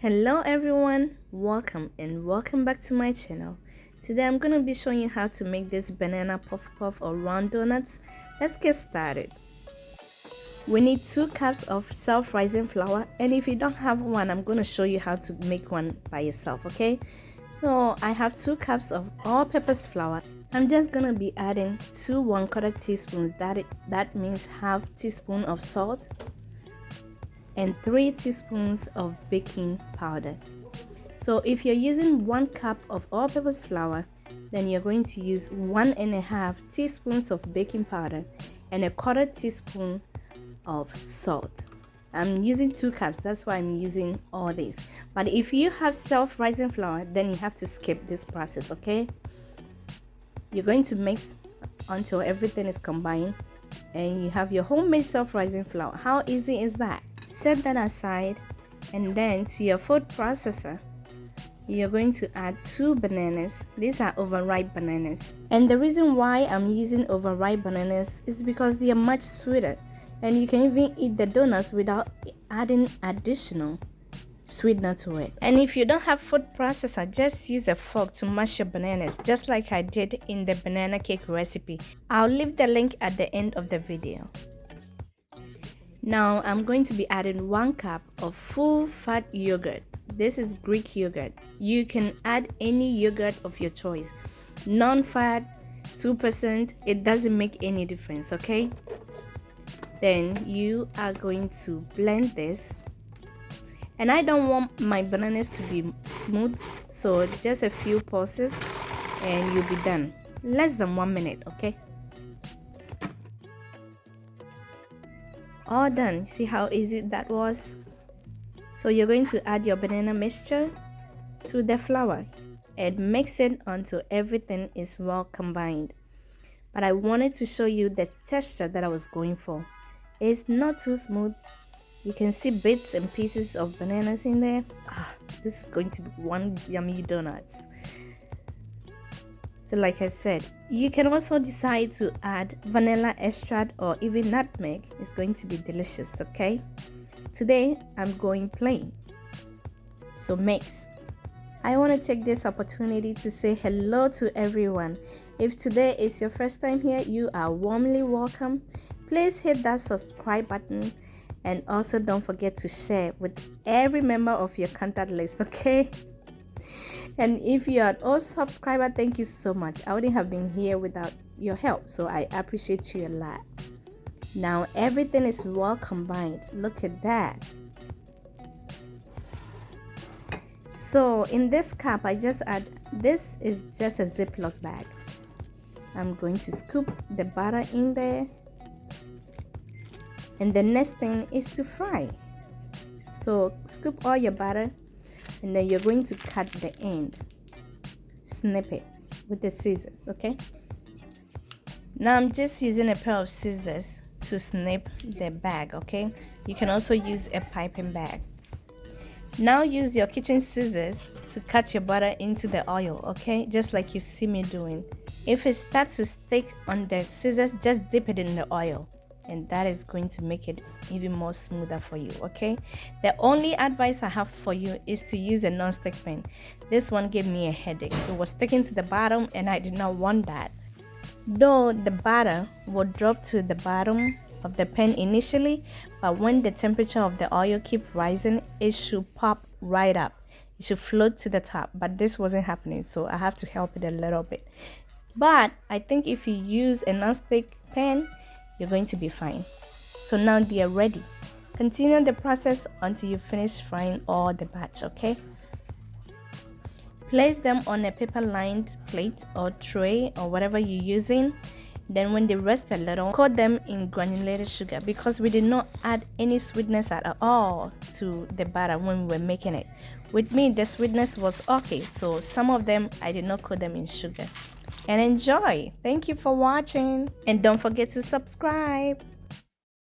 Hello everyone, welcome back to my channel. Today I'm gonna be showing you how to make this banana puff puff or round donuts. Let's get started. We need 2 cups of self-rising flour, and if you don't have one, I'm gonna show you how to make one by yourself. Okay, so I have 2 cups of all-purpose flour. I'm just gonna be adding 2 1/4 teaspoons, that means half teaspoon of salt, and 3 teaspoons of baking powder. So if you're using 1 cup of all-purpose flour, then you're going to use 1.5 teaspoons of baking powder and 1/4 teaspoon of salt. I'm using 2 cups, that's why I'm using all this. But if you have self-rising flour, then you have to skip this process. Okay, you're going to mix until everything is combined and you have your homemade self-rising flour. How easy is that? Set that aside, and then to your food processor, you're going to add 2 bananas. These are overripe bananas, and the reason why I'm using overripe bananas is because they are much sweeter, and you can even eat the donuts without adding additional sweetener to it. And if you don't have food processor, just use a fork to mash your bananas, just like I did in the banana cake recipe. I'll leave the link at the end of the video. Now I'm going to be adding 1 cup of full fat yogurt. This is Greek yogurt. You can add any yogurt of your choice, non-fat, 2%, it doesn't make any difference. Okay, then you are going to blend this, and I don't want my bananas to be smooth, so just a few pulses and you'll be done. Less than 1 minute. Okay, all done. See how easy that was? So you're going to add your banana mixture to the flour and mix it until everything is well combined. But I wanted to show you the texture that I was going for. It's not too smooth. You can see bits and pieces of bananas in there. This is going to be one yummy donuts. So like I said, you can also decide to add vanilla extract or even nutmeg. It's going to be delicious. Okay, today I'm going plain. So mix. I want to take this opportunity to say hello to everyone. If today is your first time here, you are warmly welcome. Please hit that subscribe button, and also don't forget to share with every member of your contact list. Okay, and if you are an old subscriber, thank you so much. I wouldn't have been here without your help, so I appreciate you a lot. Now everything is well combined. Look at that. So in this cup, I just add, this is just a Ziploc bag. I'm going to scoop the butter in there, and the next thing is to fry. So scoop all your butter, and then you're going to cut the end, snip it with the scissors. Okay, now I'm just using a pair of scissors to snip the bag. Okay, you can also use a piping bag. Now use your kitchen scissors to cut your butter into the oil. Okay, just like you see me doing. If it starts to stick on the scissors, just dip it in the oil, and that is going to make it even more smoother for you. Okay, the only advice I have for you is to use a non-stick pan. This one gave me a headache. It was sticking to the bottom, and I did not want that. Though the batter will drop to the bottom of the pan initially, but when the temperature of the oil keep rising, it should pop right up. It should float to the top, but this wasn't happening, so I have to help it a little bit. But I think if you use a non-stick pan, you're going to be fine. So now they are ready. Continue the process until you finish frying all the batch. Okay, place them on a paper lined plate or tray or whatever you're using. Then when they rest a little, coat them in granulated sugar, because we did not add any sweetness at all to the batter when we were making it. With me, the sweetness was okay, so some of them I did not coat them in sugar. And enjoy. Thank you for watching, and don't forget to subscribe.